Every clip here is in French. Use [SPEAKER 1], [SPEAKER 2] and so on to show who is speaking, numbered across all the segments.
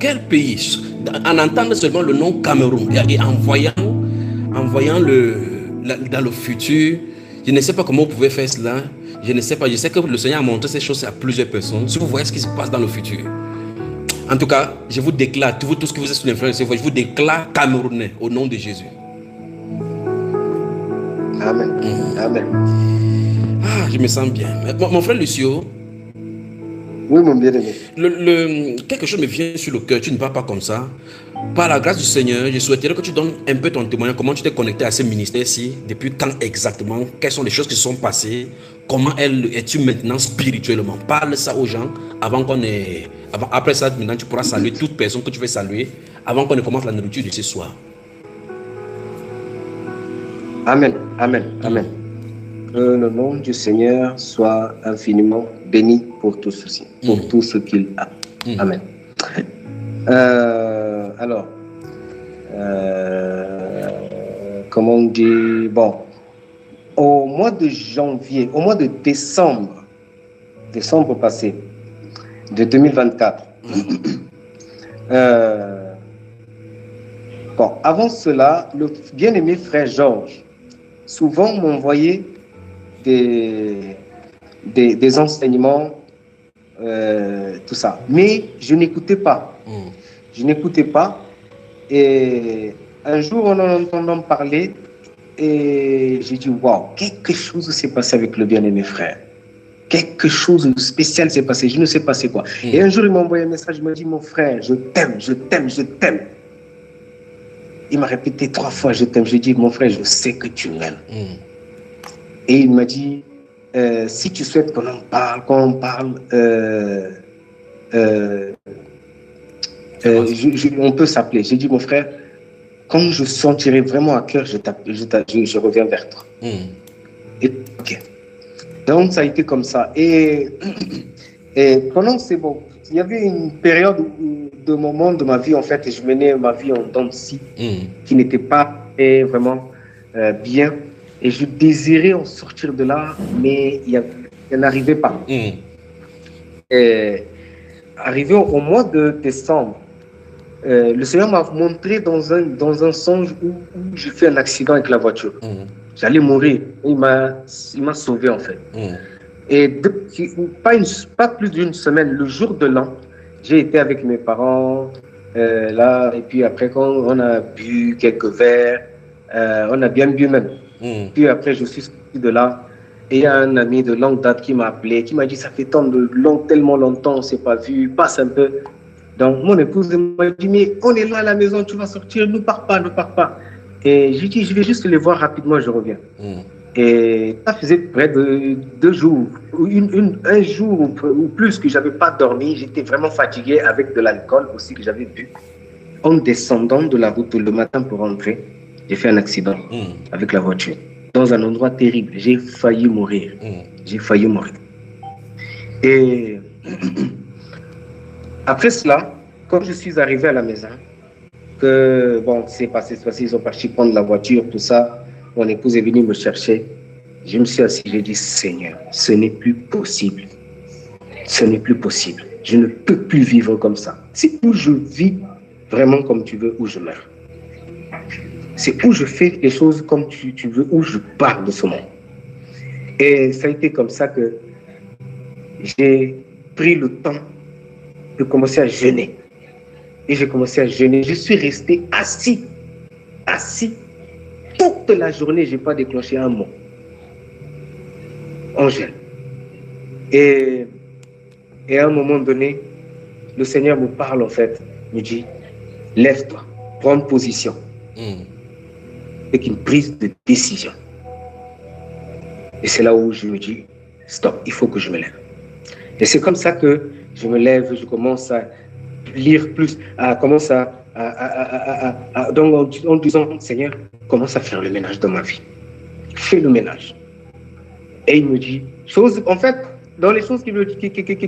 [SPEAKER 1] quel pays, en entendant seulement le nom Cameroun et en voyant dans le futur, je ne sais pas comment vous pouvez faire cela. Je ne sais pas. Je sais que le Seigneur a montré ces choses à plusieurs personnes. Si vous voyez ce qui se passe dans le futur. En tout cas, je vous déclare, vous tous que vous êtes sous l'influence, je vous déclare Camerounais au nom de Jésus.
[SPEAKER 2] Amen. Amen.
[SPEAKER 1] Ah, je me sens bien. Mon frère Lucio.
[SPEAKER 2] Oui, mon bien-aimé.
[SPEAKER 1] Quelque chose me vient sur le cœur. Tu ne parles pas comme ça. Par la grâce du Seigneur, je souhaiterais que tu donnes un peu ton témoignage. Comment tu t'es connecté à ce ministère-ci? Depuis quand exactement? Quelles sont les choses qui sont passées? Comment es-tu maintenant spirituellement? Parle ça aux gens avant qu'on ait... Après ça, maintenant, tu pourras saluer toute personne que tu veux saluer avant qu'on ne commence la nourriture de ce soir.
[SPEAKER 2] Amen. Amen. Amen. Que le nom du Seigneur soit infiniment béni pour tout ceci, pour tout ce qu'il a. Amen. Alors, comment on dit? Bon, au mois de janvier, au mois de décembre passé, de 2024, bon, avant cela, le bien-aimé frère Georges souvent m'envoyait des enseignements, tout ça. Mais je n'écoutais pas. Je n'écoutais pas. Et un jour, en entendant parler, et j'ai dit, waouh, quelque chose s'est passé avec le bien-aimé frère. Quelque chose de spécial s'est passé. Je ne sais pas c'est quoi. Et un jour, il m'a envoyé un message. Il m'a dit, mon frère, je t'aime, je t'aime, je t'aime. Il m'a répété 3 fois, je t'aime. J'ai dit, mon frère, je sais que tu m'aimes. Et il m'a dit, si tu souhaites qu'on on parle, on peut s'appeler. J'ai dit, mon frère, quand je sentirai vraiment à cœur, je reviens vers toi. Et, ok. Donc, ça a été comme ça. Et pendant c'est bon, il y avait une période de moment de ma vie, en fait, et je menais ma vie en dents de scie, qui n'était pas vraiment bien. Et je désirais en sortir de là, mais il n'arrivait pas. Et arrivé au mois de décembre, le Seigneur m'a montré dans un songe où j'ai fait un accident avec la voiture. J'allais mourir. Il m'a sauvé, en fait. Et pas plus d'une semaine, le jour de l'an, j'ai été avec mes parents là, et puis après, quand on a bu quelques verres, on a bien bu même. Puis après, je suis sorti de là, et il y a un ami de longue date qui m'a appelé, qui m'a dit, ça fait tellement longtemps, on ne s'est pas vu, passe un peu. Donc, mon épouse m'a dit, mais on est là à la maison, tu vas sortir, ne pars pas. Et j'ai dit, je vais juste les voir rapidement, je reviens. Et ça faisait près de 2 jours, un jour ou plus que je n'avais pas dormi. J'étais vraiment fatigué avec de l'alcool aussi que j'avais bu. En descendant de la route le matin pour rentrer, j'ai fait un accident avec la voiture dans un endroit terrible. J'ai failli mourir. Et après cela, quand je suis arrivé à la maison, que bon, c'est passé, ils sont partis prendre la voiture, tout ça. Mon épouse est venue me chercher. Je me suis assis, j'ai dit, Seigneur, ce n'est plus possible. Ce n'est plus possible. Je ne peux plus vivre comme ça. C'est où je vis vraiment comme tu veux, où je meurs. C'est où je fais les choses comme tu veux, où je pars de ce monde. Et ça a été comme ça que j'ai pris le temps de commencer à jeûner. Et j'ai commencé à jeûner. Je suis resté assis. Toute la journée, je n'ai pas déclenché un mot. On jeûne. Et à un moment donné, le Seigneur me parle en fait, me dit, lève-toi, prends position. Avec une prise de décision. Et c'est là où je me dis, stop, il faut que je me lève. Et c'est comme ça que je me lève, je commence à lire plus, donc en disant, Seigneur, commence à faire le ménage dans ma vie. Fais le ménage. Et il me dit, en fait, dans les choses qui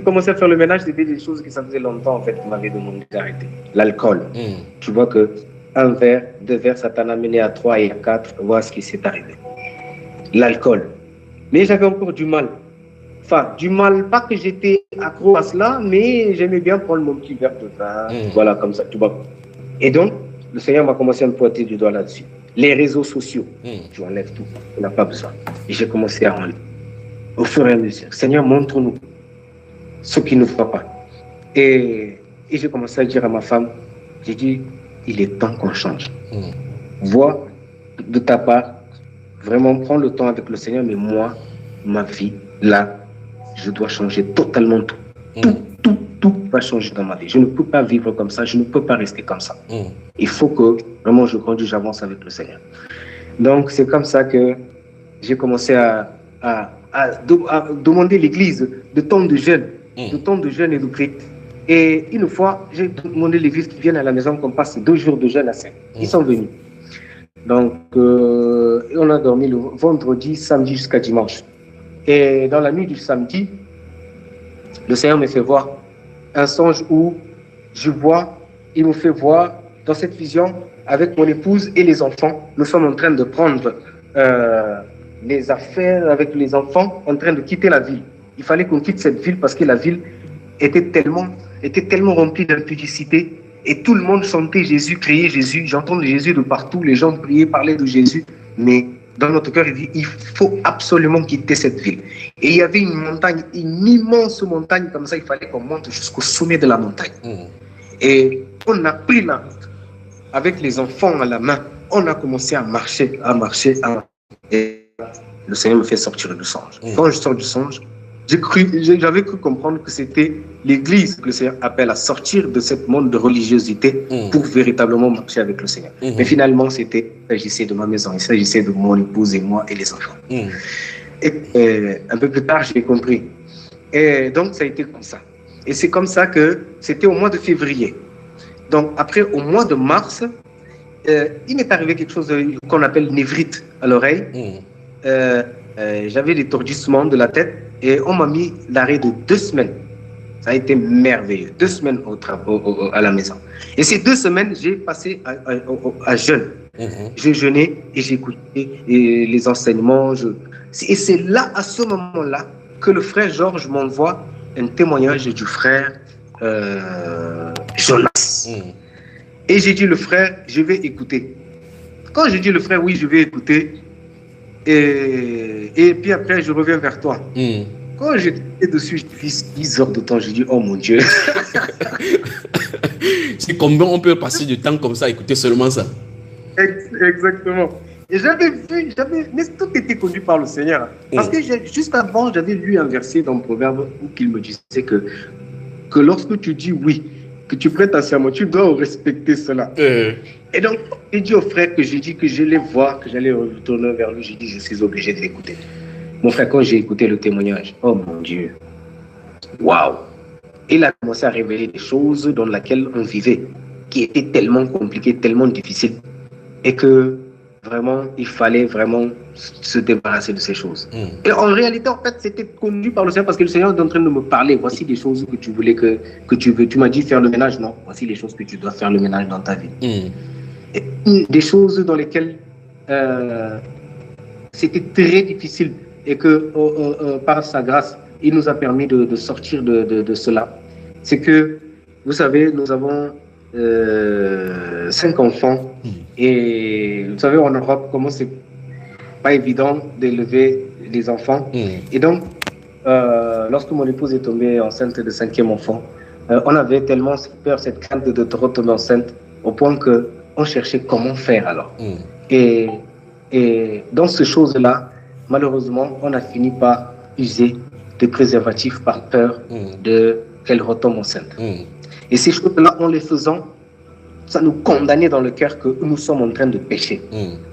[SPEAKER 2] commençaient à faire le ménage, c'était des choses que ça faisait longtemps, en fait, qu'il m'avait demandé d'arrêter. L'alcool. Tu vois que 1 verre, 2 verres, ça t'a amené à 3 et à 4, voilà ce qui s'est arrivé. L'alcool. Mais j'avais encore du mal. Enfin, du mal, pas que j'étais accro à cela, mais j'aimais bien prendre mon petit verre de vin, voilà, comme ça, tu vois. Et donc, le Seigneur m'a commencé à me pointer du doigt là-dessus. Les réseaux sociaux, tu enlèves tout, on n'a pas besoin. Et j'ai commencé à enlever. Au fur et à mesure, Seigneur, montre-nous ce qui ne va pas. Et j'ai commencé à dire à ma femme, j'ai dit, il est temps qu'on change. Vois de ta part, vraiment prends le temps avec le Seigneur, mais moi, ma vie, là, je dois changer totalement tout. Tout va changer dans ma vie. Je ne peux pas vivre comme ça, je ne peux pas rester comme ça. Il faut que vraiment je grandisse, j'avance avec le Seigneur. Donc c'est comme ça que j'ai commencé à demander l'église de temps de jeûne, et de prière. Et une fois, j'ai demandé l'église qui vienne à la maison qu'on passe 2 jours de jeûne à 5. Ils sont venus. Donc on a dormi le vendredi, samedi jusqu'à dimanche. Et dans la nuit du samedi, le Seigneur me fait voir un songe où il me fait voir dans cette vision avec mon épouse et les enfants. Nous sommes en train de prendre les affaires avec les enfants, en train de quitter la ville. Il fallait qu'on quitte cette ville parce que la ville était tellement remplie d'impudicité et tout le monde chantait Jésus, criait Jésus. J'entends Jésus de partout, les gens priaient, parlaient de Jésus, mais dans notre cœur, il dit, il faut absolument quitter cette ville. Et il y avait une montagne, une immense montagne, comme ça, il fallait qu'on monte jusqu'au sommet de la montagne. Et on a pris la route avec les enfants à la main. On a commencé à marcher. Et le Seigneur me fait sortir du songe. Quand je sors du songe, j'avais cru comprendre que c'était l'église que le Seigneur appelle à sortir de ce monde de religiosité pour véritablement marcher avec le Seigneur. Mais finalement, il s'agissait de ma maison, il s'agissait de mon épouse et moi et les enfants. Et un peu plus tard, j'ai compris. Et donc, ça a été comme ça. Et c'est comme ça que c'était au mois de février. Donc, après, au mois de mars, il m'est arrivé quelque chose qu'on appelle névrite à l'oreille. J'avais des tordissements de la tête et on m'a mis l'arrêt de 2 semaines. Ça a été merveilleux. 2 semaines à la maison. Et ces 2 semaines, j'ai passé à jeûne. J'ai jeûné et j'ai écouté les enseignements. Et c'est là, à ce moment-là, que le frère Georges m'envoie un témoignage du frère Jonas. Et j'ai dit, le frère, je vais écouter. Quand j'ai dit, le frère, oui, je vais écouter, et puis après, je reviens vers toi. Quand j'étais dessus, j'ai fait 10 heures de temps, j'ai dit, oh mon Dieu.
[SPEAKER 1] C'est combien on peut passer du temps comme ça, écouter seulement ça?
[SPEAKER 2] Exactement. Et j'avais vu, mais tout était conduit par le Seigneur. Parce que juste avant, j'avais lu un verset dans le Proverbe où il me disait que lorsque tu dis oui, que tu prêtes un serment, tu dois respecter cela. Et donc, j'ai dit au frère que j'ai dit que j'allais voir, que j'allais retourner vers lui. J'ai dit, je suis obligé de l'écouter. Mon frère, quand j'ai écouté le témoignage, oh mon Dieu, waouh! Il a commencé à révéler des choses dans lesquelles on vivait, qui étaient tellement compliquées, tellement difficiles, et que vraiment, il fallait vraiment se débarrasser de ces choses. Et en réalité, en fait, c'était conduit par le Seigneur parce que le Seigneur est en train de me parler. Voici des choses que tu voulais que tu veux. Tu m'as dit faire le ménage, non? Voici les choses que tu dois faire le ménage dans ta vie. Et des choses dans lesquelles c'était très difficile et que par sa grâce, il nous a permis de sortir de cela. C'est que, vous savez, nous avons 5 enfants. Et vous savez, en Europe, comment c'est pas évident d'élever des enfants. Et donc, lorsque mon épouse est tombée enceinte de 5e enfant, on avait tellement peur, cette crainte de retomber enceinte, au point qu'on cherchait comment faire alors. Et dans ces choses-là, malheureusement, on a fini par user de préservatifs par peur qu'elle retombe enceinte. Et ces choses-là, en les faisant, ça nous condamnait dans le cœur que nous sommes en train de pécher.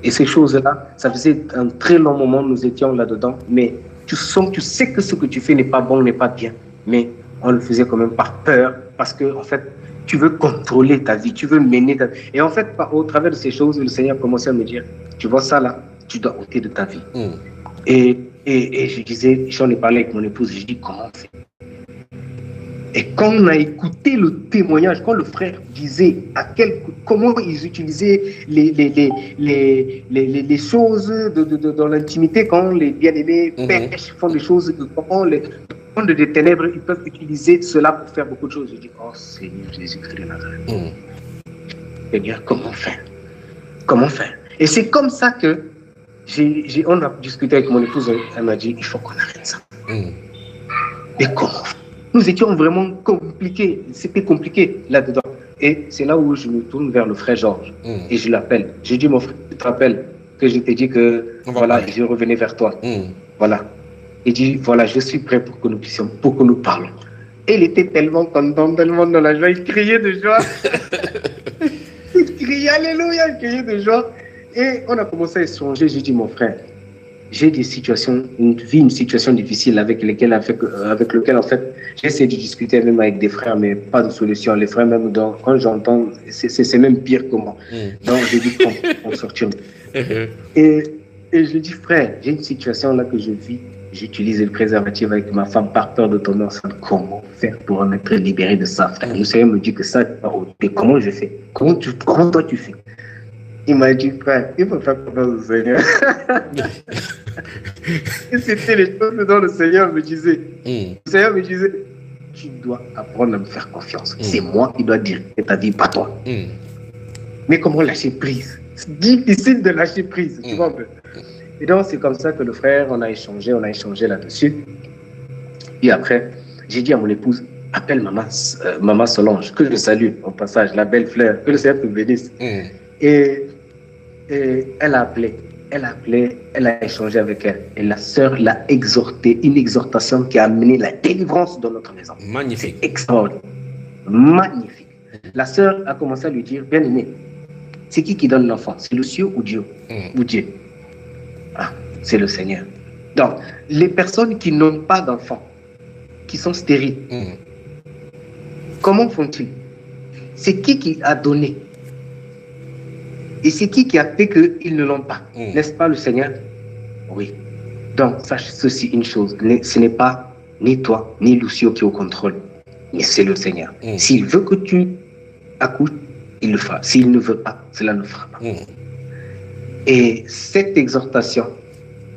[SPEAKER 2] Et ces choses-là, ça faisait un très long moment, nous étions là-dedans, mais tu sais que ce que tu fais n'est pas bon, n'est pas bien, mais on le faisait quand même par peur, parce que en fait, tu veux contrôler ta vie, tu veux mener ta vie. Et en fait, au travers de ces choses, le Seigneur commençait à me dire, tu vois ça là, tu dois ôter de ta vie. Et je disais, j'en ai parlé avec mon épouse, je dis, comment on fait? Et quand on a écouté le témoignage, quand le frère disait comment ils utilisaient les choses dans l'intimité, quand les bien-aimés pêchent, font des choses, comment les mondes des ténèbres, ils peuvent utiliser cela pour faire beaucoup de choses. Je dis, oh Seigneur Jésus-Christ de Nazareth. Seigneur, comment faire? Comment faire? Et c'est comme ça que on a discuté avec mon épouse, elle m'a dit, il faut qu'on arrête ça. Mais comment? Nous étions vraiment compliqués, c'était compliqué là-dedans. Et c'est là où je me tourne vers le frère Georges et je l'appelle. Je dis, mon frère, tu te rappelles que je t'ai dit que voilà, je revenais vers toi. Voilà. Il dit, voilà, je suis prêt pour que nous puissions, pour que nous parlons. Et il était tellement content, tellement dans la joie, il criait de joie. Il criait, alléluia, il criait de joie. Et on a commencé à échanger. J'ai dit, mon frère, j'ai des situations, une situation difficile avec lequel en fait, j'ai essayé de discuter même avec des frères, mais pas de solution. Les frères, même quand j'entends, c'est même pire que moi. Donc, j'ai dit, on sortir. Et je dis, frère, j'ai une situation là que je vis. J'utilise le préservatif avec ma femme par peur de tomber enceinte. Comment faire pour en être libéré de ça, frère? Le Seigneur me dit que ça, comment je fais? Comment toi tu fais? Il m'a dit, frère, il faut faire confiance au Seigneur. Et c'était les choses dont le Seigneur me disait. Le Seigneur me disait, tu dois apprendre à me faire confiance. C'est moi qui dois dire ta vie, pas toi. Mais comment lâcher prise? C'est difficile de lâcher prise, tu vois un peu. Et donc, c'est comme ça que le frère, on a échangé là-dessus. Et après, j'ai dit à mon épouse, appelle maman Solange, que je salue au passage, la belle fleur, que le Seigneur te bénisse. Et elle a appelé, elle a échangé avec elle. Et la sœur l'a exhorté, une exhortation qui a amené la délivrance dans notre maison.
[SPEAKER 1] Magnifique.
[SPEAKER 2] C'est extraordinaire. Magnifique. La sœur a commencé à lui dire, bien aimé, c'est qui donne l'enfant? C'est le ciel ou Dieu? Ou Dieu? Ah, c'est le Seigneur. Donc, les personnes qui n'ont pas d'enfants, qui sont stériles, comment font-ils? C'est qui a donné? Et c'est qui a fait qu'ils ne l'ont pas? N'est-ce pas le Seigneur? Oui. Donc, sache ceci une chose, ce n'est pas ni toi, ni Lucio qui est au contrôle, mais c'est le Seigneur. S'il veut que tu accouches, il le fera. S'il ne veut pas, cela ne fera pas. Et cette exhortation,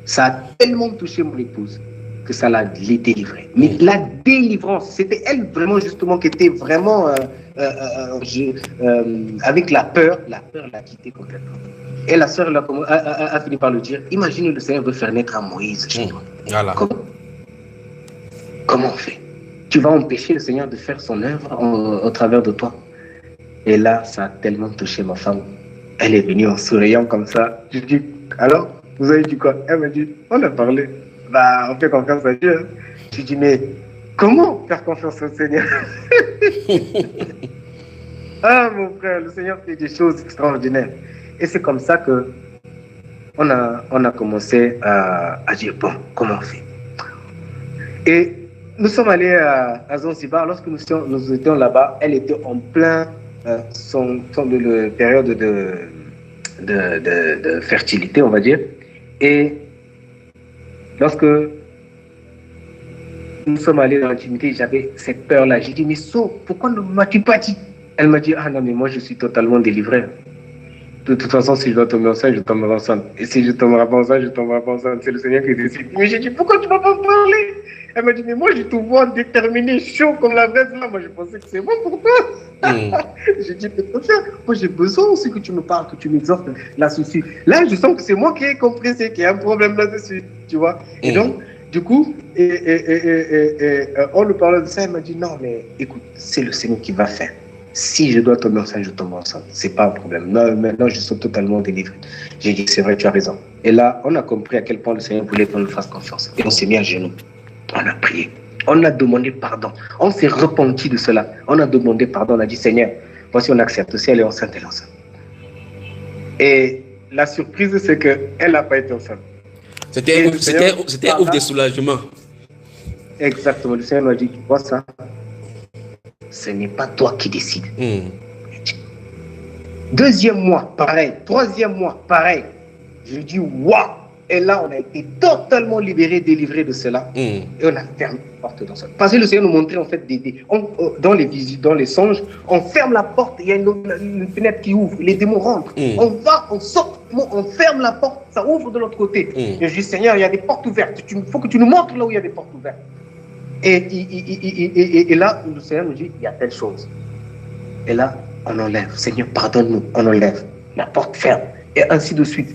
[SPEAKER 2] ça a tellement touché mon épouse que ça l'a délivrée. Mais la délivrance, c'était elle vraiment justement qui était vraiment avec la peur l'a quittée complètement. Et la sœur a fini par le dire, imagine le Seigneur veut faire naître un Moïse chez toi. Voilà. Comment on fait? Tu vas empêcher le Seigneur de faire son œuvre au travers de toi. Et là, ça a tellement touché ma femme. Elle est venue en souriant comme ça. Je dis, alors, vous avez dit quoi? Elle m'a dit, on a parlé. Bah, on fait confiance à Dieu. Je dis, mais comment faire confiance au Seigneur? Ah, mon frère, le Seigneur fait des choses extraordinaires. Et c'est comme ça que on a commencé à dire, bon, comment on fait? Et nous sommes allés à Zanzibar. Lorsque nous étions là-bas, elle était en plein son période de fertilité, on va dire. Et lorsque nous sommes allés dans l'intimité, j'avais cette peur-là. J'ai dit, mais pourquoi ne m'as-tu pas dit? Elle m'a dit, ah non, mais moi je suis totalement délivré. De toute façon, si je dois tomber enceinte, je tomberai enceinte. Et si je ne tomberai pas enceinte, je ne tomberai pas enceinte. C'est le Seigneur qui décide. Mais j'ai dit, pourquoi tu ne vas pas me parler? Elle m'a dit, mais moi je te vois déterminé, chaud comme la braise là. Moi je pensais que c'est bon pour toi. J'ai dit, mais moi j'ai besoin aussi que tu me parles, que tu m'exhortes là-dessus. Là, je sens que c'est moi qui ai compris, qu'il y a un problème là-dessus, tu vois. Et donc, du coup, on nous parlait de ça, elle m'a dit, non, mais écoute, c'est le Seigneur qui va faire. Si je dois tomber enceinte, je tombe enceinte. C'est pas un problème. Non, maintenant, je suis totalement délivré. J'ai dit, c'est vrai, tu as raison. Et là, on a compris à quel point le Seigneur voulait qu'on nous fasse confiance. Et on s'est mis à genoux. On a prié. On a demandé pardon. On s'est repenti de cela. On a demandé pardon. On a dit, Seigneur, voici, on accepte. Si elle est enceinte, elle est enceinte. Et la surprise, c'est qu'elle n'a pas été enceinte.
[SPEAKER 1] C'était ouf de soulagement.
[SPEAKER 2] Exactement. Le Seigneur nous a dit, tu vois ça? Ce n'est pas toi qui décides. Deuxième mois, pareil. Troisième mois, pareil. Je dis, waouh! Et là, on a été totalement libérés, délivrés de cela. Et on a fermé la porte dans ça. Parce que le Seigneur nous montrait en fait dans les visites, dans les songes, on ferme la porte, il y a une fenêtre qui ouvre, les démons rentrent. On va, on sort, on ferme la porte, ça ouvre de l'autre côté. Et je dis, Seigneur, il y a des portes ouvertes. Il faut que tu nous montres là où il y a des portes ouvertes. Et là, le Seigneur nous dit, il y a telle chose. Et là, on enlève. Seigneur, pardonne-nous, on enlève. La porte ferme. Et ainsi de suite.